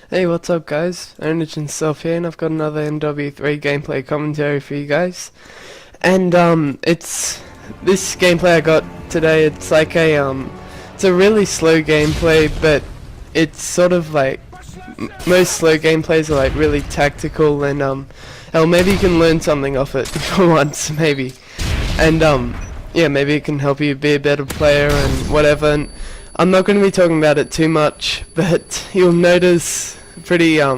Hey, what's up guys? Ownage Self here, and I've got another MW3 gameplay commentary for you guys. And it's this gameplay I got today. It's like it's a really slow gameplay, but it's sort of like most slow gameplays are like really tactical, and hell, maybe you can learn something off it for once, maybe. And yeah, maybe it can help you be a better player and whatever. And I'm not going to be talking about it too much, but you'll notice pretty I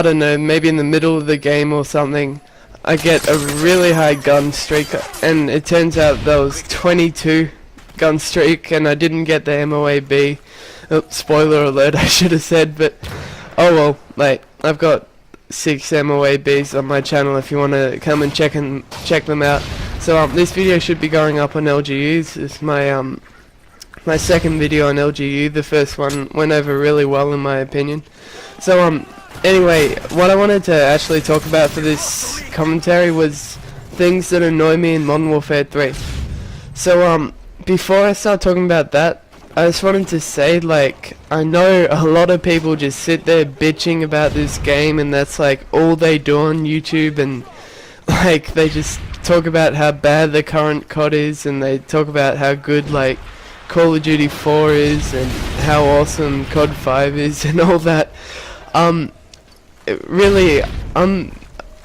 don't know, maybe in the middle of the game or something, I get a really high gun streak, and it turns out there was 22 gun streak, and I didn't get the MOAB. Oh, spoiler alert, I should have said, but oh well, like, I've got 6 MOABs on my channel if you want to come and check them out. So this video should be going up on LGUs. It's my my second video on LGU. The first one went over really well in my opinion. So anyway, what I wanted to actually talk about for this commentary was things that annoy me in Modern Warfare 3. So before I start talking about that, I just wanted to say, like, I know a lot of people just sit there bitching about this game, and that's like all they do on YouTube, and like they just talk about how bad the current COD is, and they talk about how good like Call of Duty 4 is, and how awesome COD 5 is, and all that. Really, I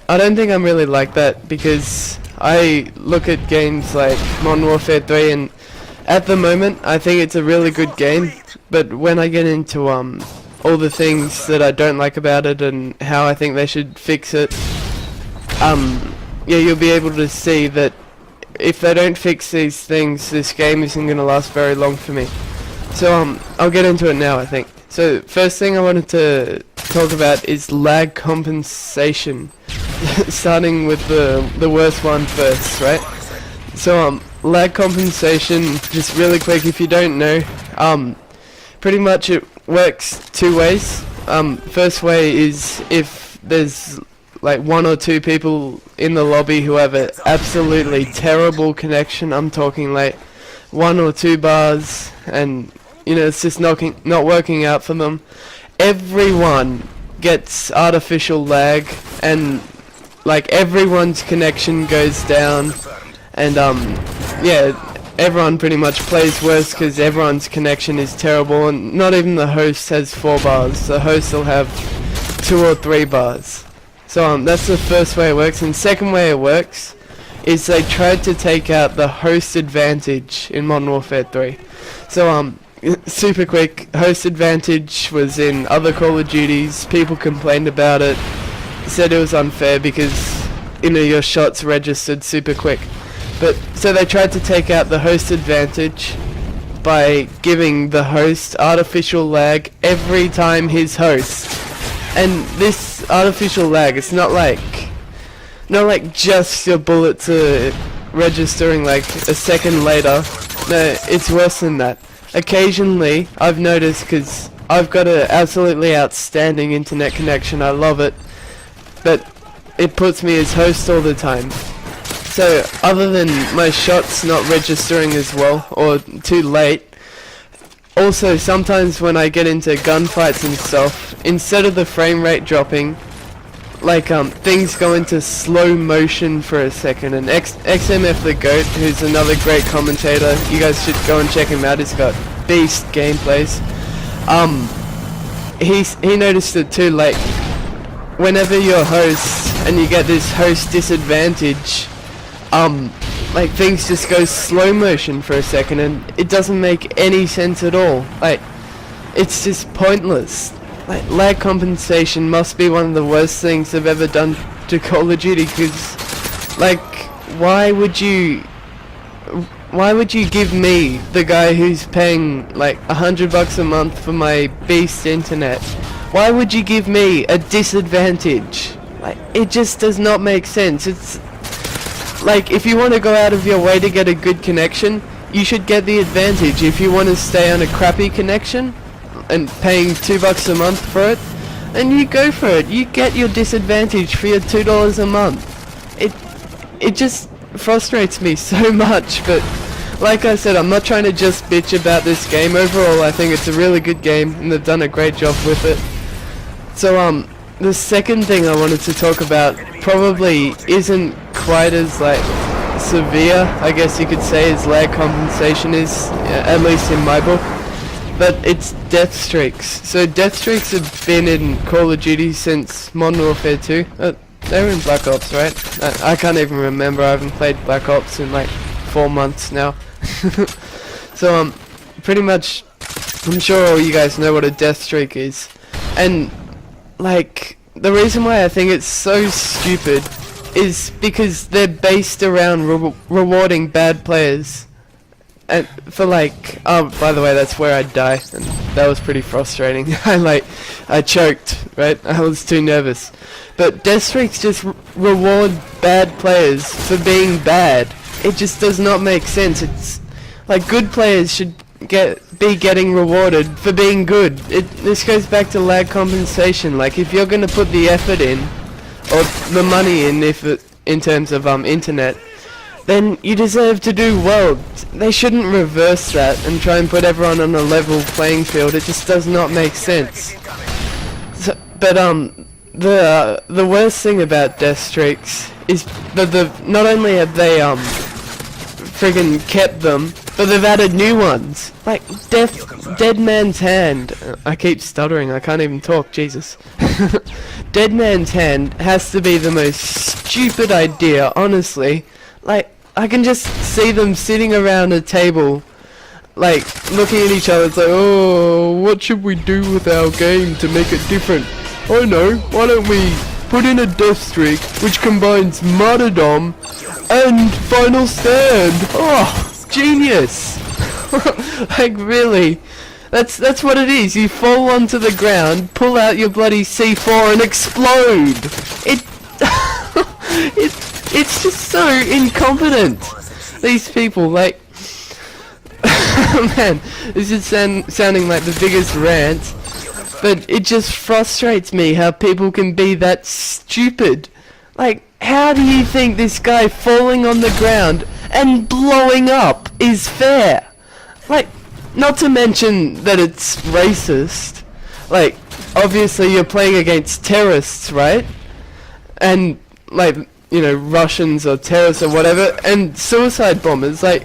don't think I'm really like that, because I look at games like Modern Warfare 3, and at the moment I think it's a really good game, but when I get into all the things that I don't like about it and how I think they should fix it, yeah, you'll be able to see that if they don't fix these things, this game isn't going to last very long for me. So I'll get into it now, I think. So first thing I wanted to talk about is lag compensation. Starting with the worst one first, right? So lag compensation, just really quick, if you don't know, pretty much it works two ways. First way is if there's like 1 or 2 people in the lobby who have an absolutely terrible connection. I'm talking like 1 or 2 bars, and you know, it's just not working out for them. Everyone gets artificial lag, and like everyone's connection goes down, and yeah, everyone pretty much plays worse because everyone's connection is terrible, and not even the host has 4 bars. The host will have 2 or 3 bars. So that's the first way it works. And second way it works is they tried to take out the host advantage in Modern Warfare 3. So super quick, host advantage was in other Call of Duties. People complained about it, said it was unfair because, you know, your shots registered super quick. But so they tried to take out the host advantage by giving the host artificial lag every time his host. And this artificial lag, it's not like just your bullets are registering like a second later. No, it's worse than that. Occasionally, I've noticed, because I've got an absolutely outstanding internet connection, I love it, but it puts me as host all the time. So other than my shots not registering as well, or too late, also sometimes when I get into gunfights and stuff, instead of the frame rate dropping, like things go into slow motion for a second. And XMF the GOAT, who's another great commentator, you guys should go and check him out, he's got beast gameplays. He noticed it too, like whenever you're host and you get this host disadvantage, like things just go slow motion for a second, and it doesn't make any sense at all. Like, it's just pointless. Like, lag compensation must be one of the worst things they've ever done to Call of Duty, because, like, why would you give me, the guy who's paying like $100 a month for my beast internet, why would you give me a disadvantage? Like, it just does not make sense. It's like, if you want to go out of your way to get a good connection, you should get the advantage. If you want to stay on a crappy connection and paying $2 a month for it, then you go for it. You get your disadvantage for your $2 a month. It just frustrates me so much, but like I said, I'm not trying to just bitch about this game. Overall, I think it's a really good game, and they've done a great job with it. So, the second thing I wanted to talk about probably isn't quite as, like, severe, I guess you could say, as lag compensation is, at least in my book. But it's death streaks. So death streaks have been in Call of Duty since Modern Warfare 2. They were in Black Ops, right? I can't even remember. I haven't played Black Ops in like 4 months now. So pretty much, I'm sure all you guys know what a death streak is. And like, the reason why I think it's so stupid is because they're based around rewarding bad players. And for like, oh, by the way, that's where I die, and that was pretty frustrating. I choked, right? I was too nervous. But death streaks just reward bad players for being bad. It just does not make sense. It's like, good players should be getting rewarded for being good. This goes back to lag compensation. Like, if you're gonna put the effort in, or the money in, in terms of internet, then you deserve to do well. They shouldn't reverse that and try and put everyone on a level playing field. It just does not make sense. So, but the worst thing about death streaks is that not only have they friggin' kept them, but they've added new ones. Like Dead Man's Hand. I keep stuttering. I can't even talk. Jesus. Dead Man's Hand has to be the most stupid idea, honestly. Like, I can just see them sitting around a table, like, looking at each other. It's like, oh, what should we do with our game to make it different? I know, why don't we put in a death streak which combines martyrdom and final stand? Oh, genius! Like, really? That's what it is. You fall onto the ground, pull out your bloody C4 and explode! It's just so incompetent. These people, like, man, this is sounding like the biggest rant, but it just frustrates me how people can be that stupid. Like, how do you think this guy falling on the ground and blowing up is fair? Like, not to mention that it's racist. Like, obviously you're playing against terrorists, right? And, like, you know, Russians or terrorists or whatever, and suicide bombers. Like,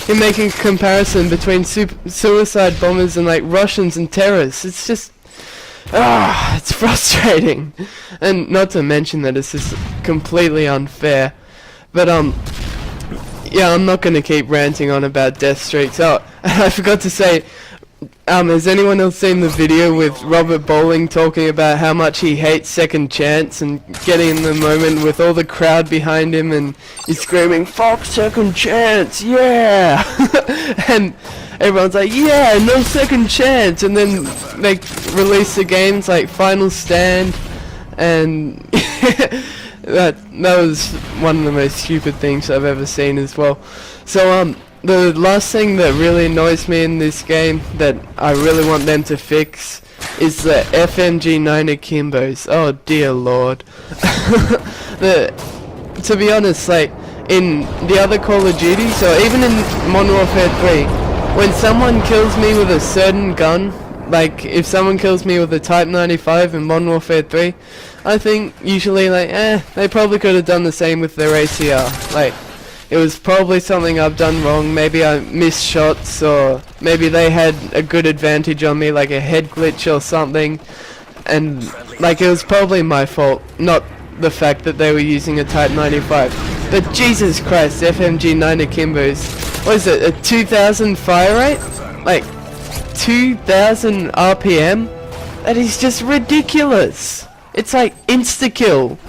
you're making a comparison between suicide bombers and like Russians and terrorists. It's just, it's frustrating. And not to mention that it's just completely unfair. But yeah, I'm not gonna keep ranting on about death streaks. Oh, I forgot to say, has anyone else seen the video with Robert Bowling talking about how much he hates Second Chance and getting in the moment with all the crowd behind him and he's screaming, "Fuck Second Chance, yeah!" And everyone's like, "Yeah, no Second Chance!" And then they release the games like Final Stand, and that was one of the most stupid things I've ever seen as well. So the last thing that really annoys me in this game that I really want them to fix is the FMG9 akimbos. Oh dear lord. To be honest, like, in the other Call of Duty, so even in Modern Warfare 3, when someone kills me with a certain gun, like if someone kills me with a Type 95 in Modern Warfare 3, I think usually like, they probably could have done the same with their ACR. Like, it was probably something I've done wrong. Maybe I missed shots, or maybe they had a good advantage on me, like a head glitch or something, and like it was probably my fault, not the fact that they were using a Type 95. But Jesus Christ, FMG9 akimbos, what is it, a 2000 fire rate? Like 2000 RPM? That is just ridiculous. It's like insta-kill.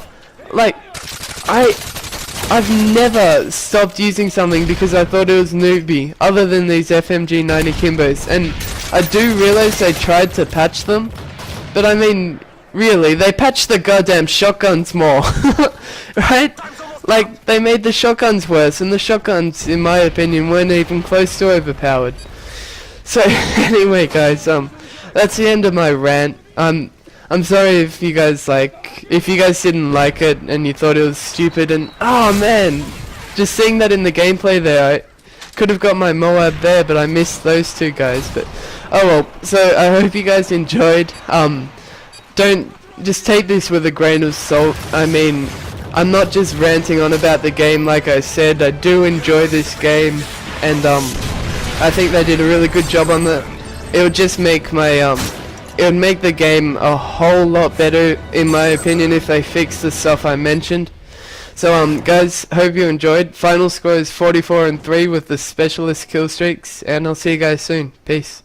Like, I've never stopped using something because I thought it was newbie, other than these FMG9 akimbos, and I do realize they tried to patch them, but I mean, really, they patched the goddamn shotguns more, right? Like, they made the shotguns worse, and the shotguns, in my opinion, weren't even close to overpowered. So, anyway guys, that's the end of my rant. I'm sorry if you guys didn't like it and you thought it was stupid, and oh man, just seeing that in the gameplay there, I could have got my Moab there, but I missed those two guys. But oh well. So I hope you guys enjoyed. Don't just take this with a grain of salt. I mean, I'm not just ranting on about the game. Like I said, I do enjoy this game, and I think they did a really good job on the. It would just make my it would make the game a whole lot better, in my opinion, if they fixed the stuff I mentioned. So guys, hope you enjoyed. Final score is 44-3 with the specialist kill streaks, and I'll see you guys soon. Peace.